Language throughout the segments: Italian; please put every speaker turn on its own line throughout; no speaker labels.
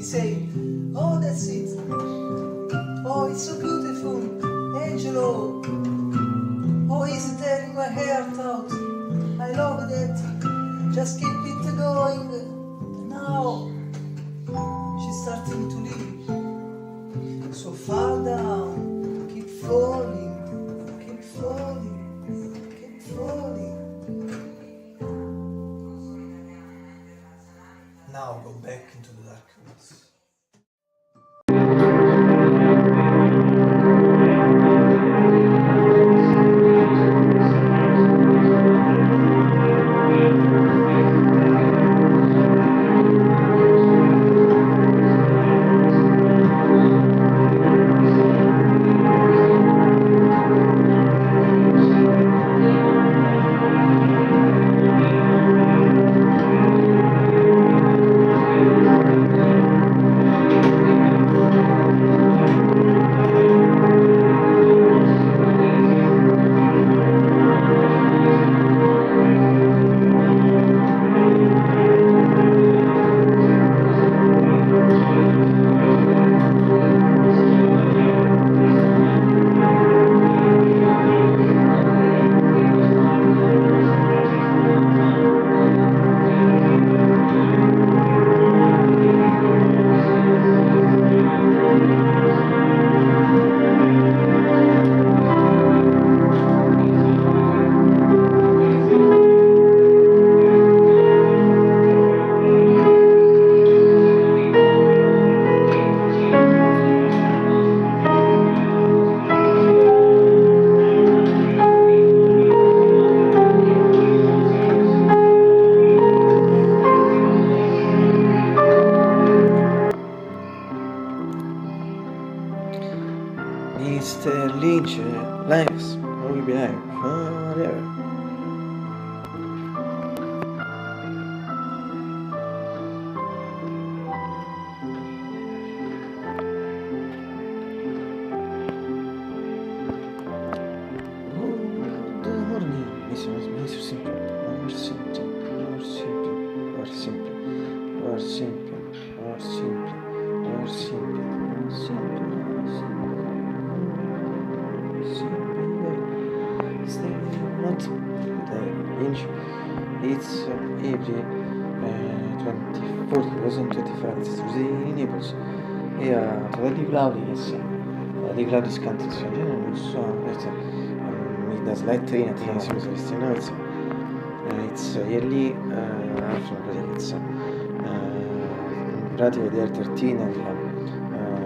he said, oh, that's it. Oh, it's so beautiful. Angelo. Oh, he's tearing my heart out. I love that. Just keep it going. Now, she's starting to leave. So far down. Keep falling. Keep falling. Keep falling. Now go back into the dark woods. Mr. Lynch, lives, will be live forever. Good morning, Mr. Simple, or simple, or simple, or simple, or simple, or simple, or simple, or simple. Not Lynch. It's April 24, 2025. It's Tuesday in Naples. Totally cloudy, yes. The cloudy scanted, so non so. Midnight light train at the now it's yearly afternoon. It's pratically there 13 and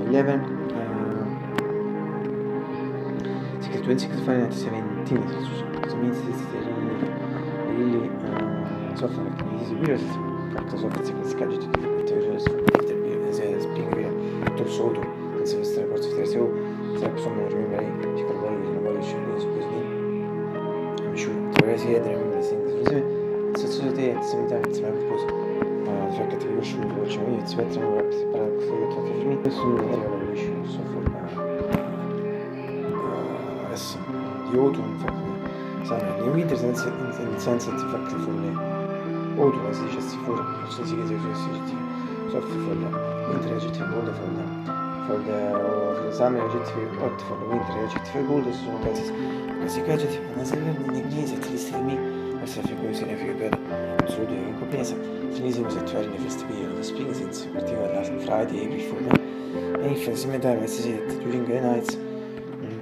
11. 26 Fahrenheit 17 Celsius. It means it's really soften like easy beers. Factor of the schedule spring tutto sotto senza questa forza di se sono rimanere ci carboni non voglio uscire così amici dovrei siedere quindi senti senso di te senza mi posso cioè che ti riesci a facciamo io si mettono per separare questo che tocca finire questo non arriva la riesci non so forma adesso di autunno sai nei winter senza ti fa che fuori autunno si dice si fuori non so si che si soffre fuori winter aggettivo cold for the summer aggettivo hot for the winter aggettivo cold sono quasi aggettivo una serie in inglese tristi di me questa figura significa per solo in compresa finissimo se tu eri nei festival of spring since particular last Friday April Fool and if the same time as it during the nights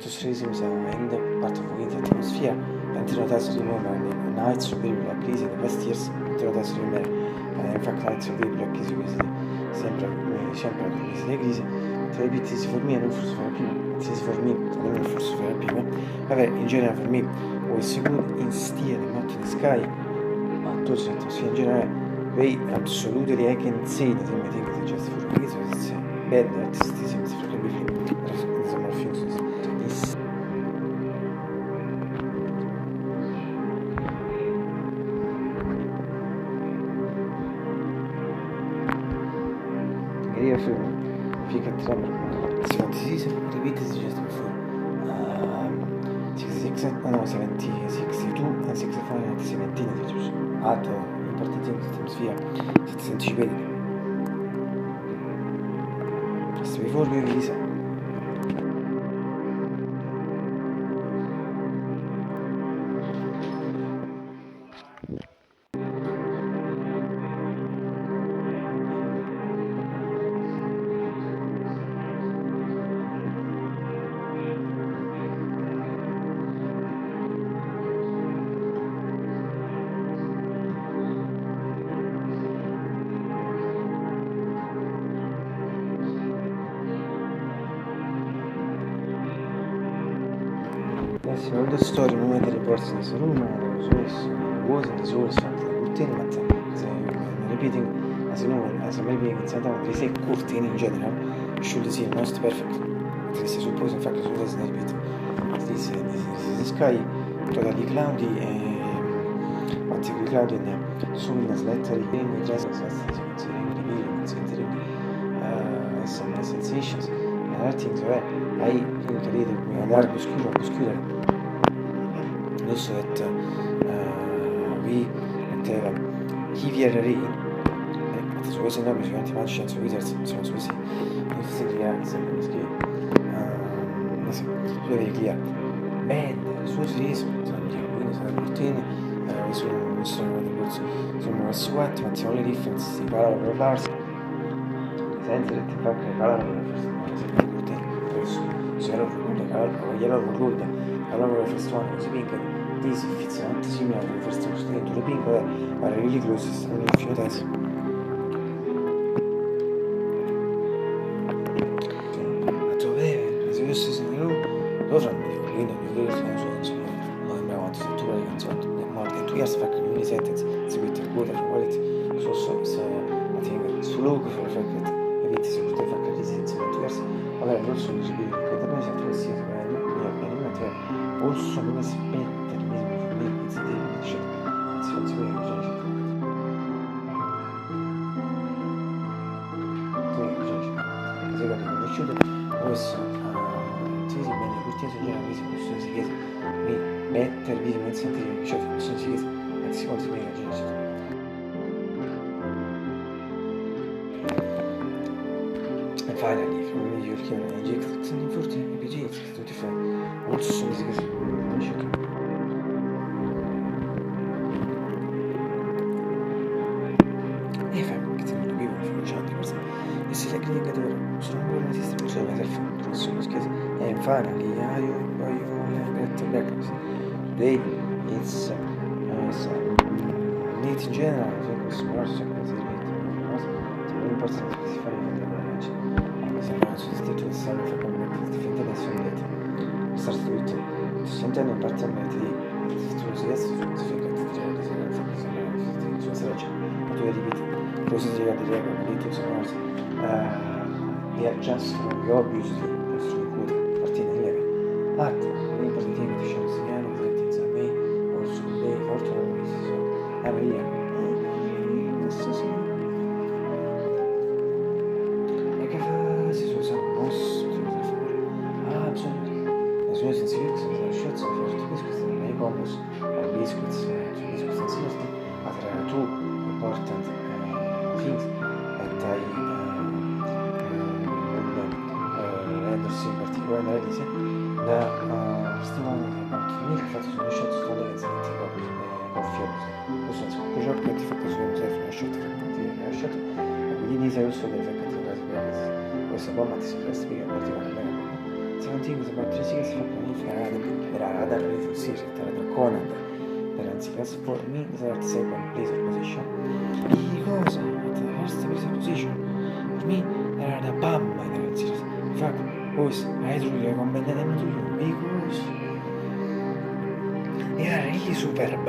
to seasons and part of winter atmosphere until the remember the nights of very like easy the past years until the remember in fact nights of very like easy sempre le crisi tra i pitti si formano forse fare prima se si formano forse fare prima vabbè in generale per me was good instead not in the sky ma tu atmosphere in generale they absolutely I can say that I think it's just for me so it's bad artists seems for everything in some of things this Fica tremor. 76, repeat is just before. 66, no, 70, 62 and 65 and 17 is important thing systems via 750. Sto before visa. Yes, all the story moment reports in this room was in this was fact curtain as I'm repeating as you know as I'm repeating it's not they say curtain in general should see most perfect at least I suppose in fact so doesn't repeat this sky totally cloudy particularly cloudy and soon as letter in the dress considering revealing considering some sensations and other things where I think credo andare oscura adesso that we metteva HVRRE so questo è enorme sicuramente ma scienza wizards sono così non si crea sempre scrive non so su vedi crea band su series quindi sarà cortine sono SWAT ma siamo le difference si parla per parlarsi senza che ti fa che parlano per cortine se era allora la first one was pink this fits not similar to the first one to the pink but really close only a few times a to vedere se io stessi in loro quindi io vedo se non sembrava quanto se tu le canzoni more than 2 years back in the sentence seguite il good for quality so I think slow for the fact that eviti se potete far capire se 2 years magari non sono subito perché noi siamo tutti sia also non aspetta di me si dice si vede se guardi conosciuto questo si bene questi sono già avvisi questo si chiede mi mettere video in sentire cioè questo si chiede e si continua a girare and finally from New York and Egypt and 14 PGs tutti fa also music e fa che ti non vivo facendo così e se la critica d'ora sono buone distribuzioni del fondo nessuno scherzo and finally io get back today it's need in general I think it's more secondary it's very important to si fare in the sembra sostituire sempre per come difendere nessuno detto stare tutto sentendo parzialmente di istituzioni tu ripeti cose di regola sono they are just from the obviously good partita in lega art le partite che ci insegnano che a me o su dei fortuna che si sono Maria e che fa si sono mosso bisogna le sue sensibilità sono sciolse forti questi sono i combos biscuits and serious but there are two important things that I Anderson in particolare nella Lise da stimolare che ha fatto sulle scelte sulle gazzette proprio coffee questo è ciò che ti fa così non sei una scelta che ha scelto quindi Lise è uso delle fette questa bomba ti si può spiegare particolarmente Seventeen was about 3 years from there are other reasons here that Conan the Ranzikas for me is at second place position because at the first place position for me there are the Bam the Ranzikas in fact boys I truly recommend them to you because they are really superb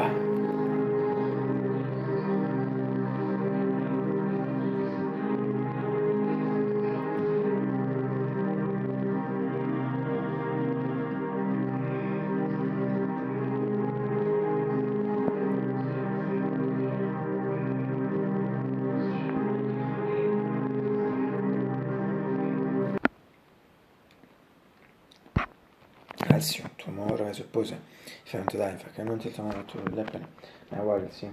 Calcium, tomorrow I suppose if I want to die, in fact I don't tell tomorrow to happen, I will see.